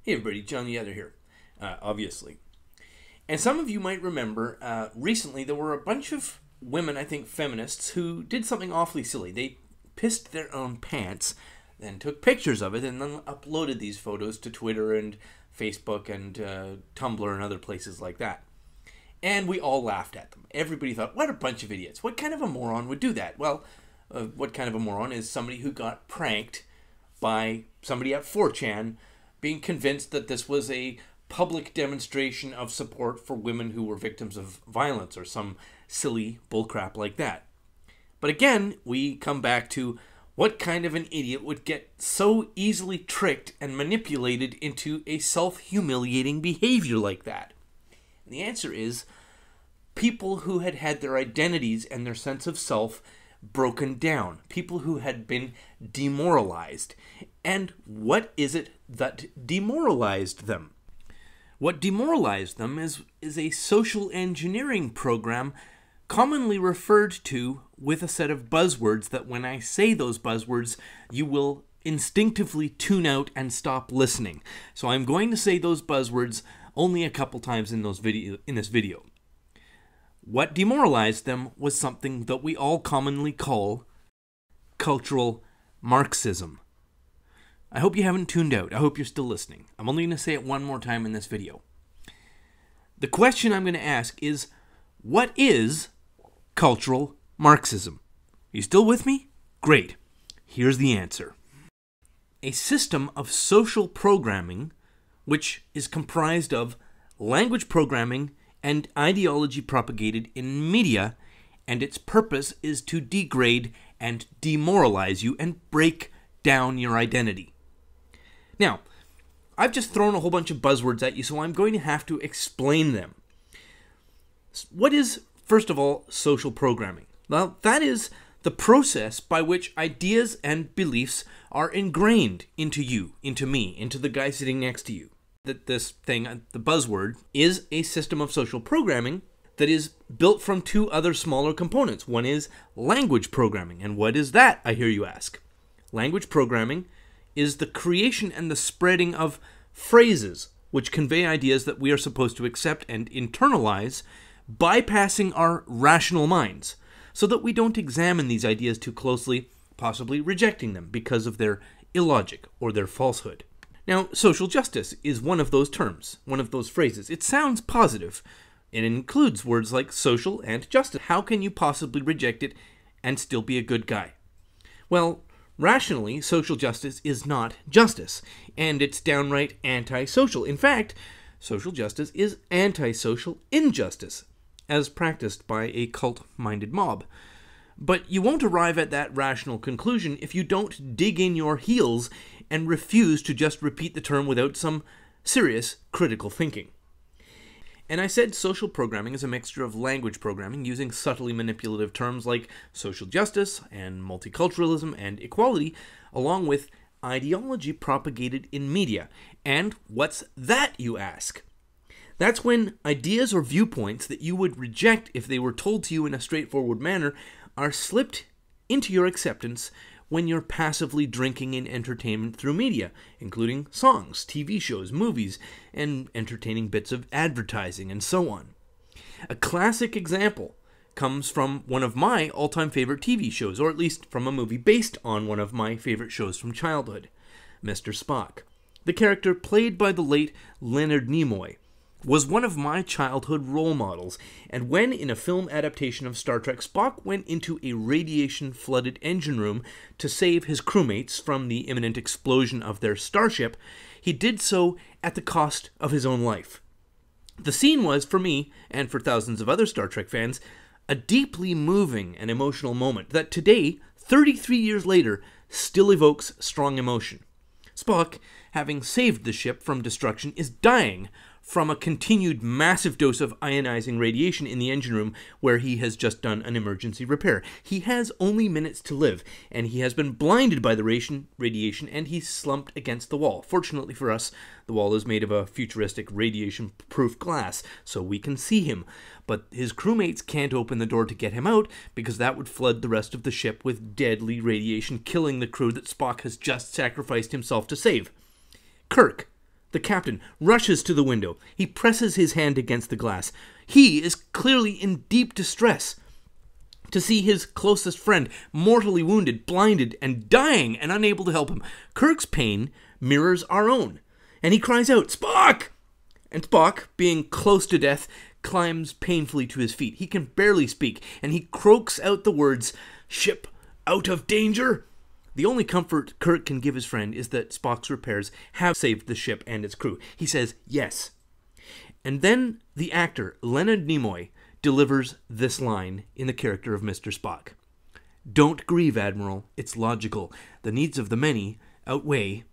Hey everybody, John the Other here, obviously. And some of you might remember, recently there were a bunch of women, I think feminists, who did something awfully silly. They pissed their own pants, then took pictures of it, and then uploaded these photos to Twitter and Facebook and Tumblr and other places like that. And we all laughed at them. Everybody thought, what a bunch of idiots. What kind of a moron would do that? Well, what kind of a moron is somebody who got pranked by somebody at 4chan being convinced that this was a public demonstration of support for women who were victims of violence or some silly bullcrap like that. But again, we come back to what kind of an idiot would get so easily tricked and manipulated into a self-humiliating behavior like that? And the answer is people who had had their identities and their sense of self broken down, people who had been demoralized. And what is it that demoralized them? What demoralized them is a social engineering program commonly referred to with a set of buzzwords that when I say those buzzwords, you will instinctively tune out and stop listening. So I'm going to say those buzzwords only a couple times in this video. What demoralized them was something that we all commonly call cultural Marxism. I hope you haven't tuned out. I hope you're still listening. I'm only going to say it one more time in this video. The question I'm going to ask is, what is cultural Marxism? You still with me? Great. Here's the answer. A system of social programming which is comprised of language programming and ideology propagated in media, and its purpose is to degrade and demoralize you and break down your identity. Now, I've just thrown a whole bunch of buzzwords at you, so I'm going to have to explain them. What is, first of all, social programming? Well, that is the process by which ideas and beliefs are ingrained into you, into me, into the guy sitting next to you. That this thing, the buzzword, is a system of social programming that is built from two other smaller components. One is language programming. And what is that, I hear you ask? Language programming is the creation and the spreading of phrases which convey ideas that we are supposed to accept and internalize, bypassing our rational minds, so that we don't examine these ideas too closely, possibly rejecting them because of their illogic or their falsehood. Now, social justice is one of those terms, one of those phrases. It sounds positive. It includes words like social and justice. How can you possibly reject it and still be a good guy? Well, rationally, social justice is not justice, and it's downright antisocial. In fact, social justice is antisocial injustice, as practiced by a cult-minded mob. But you won't arrive at that rational conclusion if you don't dig in your heels and refuse to just repeat the term without some serious critical thinking. And I said social programming is a mixture of language programming using subtly manipulative terms like social justice and multiculturalism and equality, along with ideology propagated in media. And what's that, you ask? That's when ideas or viewpoints that you would reject if they were told to you in a straightforward manner are slipped into your acceptance when you're passively drinking in entertainment through media, including songs, TV shows, movies, and entertaining bits of advertising, and so on. A classic example comes from one of my all-time favorite TV shows, or at least from a movie based on one of my favorite shows from childhood, Mr. Spock. The character played by the late Leonard Nimoy was one of my childhood role models, and when in a film adaptation of Star Trek, Spock went into a radiation-flooded engine room to save his crewmates from the imminent explosion of their starship, he did so at the cost of his own life. The scene was, for me, and for thousands of other Star Trek fans, a deeply moving and emotional moment that today, 33 years later, still evokes strong emotion. Spock, having saved the ship from destruction, is dying from a continued massive dose of ionizing radiation in the engine room where he has just done an emergency repair. He has only minutes to live, and he has been blinded by the radiation, and he's slumped against the wall. Fortunately for us, the wall is made of a futuristic radiation-proof glass, so we can see him. But his crewmates can't open the door to get him out, because that would flood the rest of the ship with deadly radiation, killing the crew that Spock has just sacrificed himself to save. Kirk, The captain rushes to the window. He presses his hand against the glass. He is clearly in deep distress. To see his closest friend mortally wounded, blinded, and dying and unable to help him, Kirk's pain mirrors our own. And he cries out, "Spock!" And Spock, being close to death, climbs painfully to his feet. He can barely speak, and he croaks out the words, "Ship out of danger?" The only comfort Kirk can give his friend is that Spock's repairs have saved the ship and its crew. He says, "Yes." And then the actor, Leonard Nimoy, delivers this line in the character of Mr. Spock. "Don't grieve, Admiral. It's logical. The needs of the many outweigh..."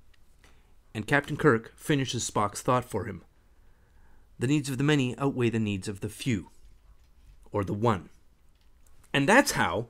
And Captain Kirk finishes Spock's thought for him. "The needs of the many outweigh the needs of the few." Or the one. And that's how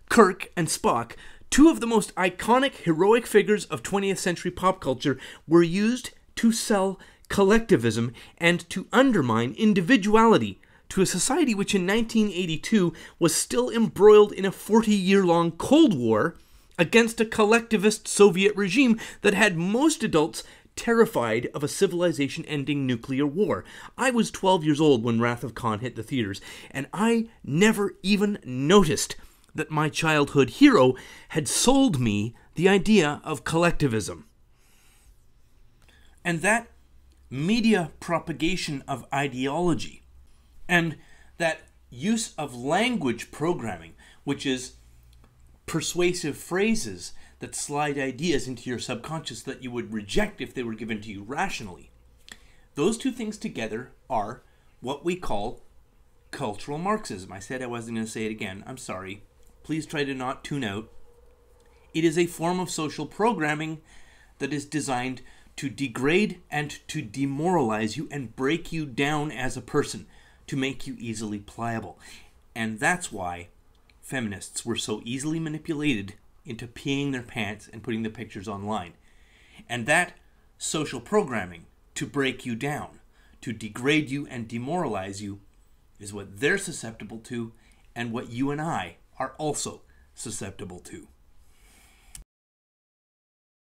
Kirk and Spock, two of the most iconic, heroic figures of 20th century pop culture, were used to sell collectivism and to undermine individuality to a society which in 1982 was still embroiled in a 40-year-long Cold War against a collectivist Soviet regime that had most adults terrified of a civilization-ending nuclear war. I was 12 years old when Wrath of Khan hit the theaters, and I never even noticed that my childhood hero had sold me the idea of collectivism. And that media propagation of ideology and that use of language programming, which is persuasive phrases that slide ideas into your subconscious that you would reject if they were given to you rationally. Those two things together are what we call cultural Marxism. I said I wasn't going to say it again. I'm sorry. Please try to not tune out. It is a form of social programming that is designed to degrade and to demoralize you and break you down as a person, to make you easily pliable. And that's why feminists were so easily manipulated into peeing their pants and putting the pictures online. And that social programming to break you down, to degrade you and demoralize you, is what they're susceptible to and what you and I are also susceptible to.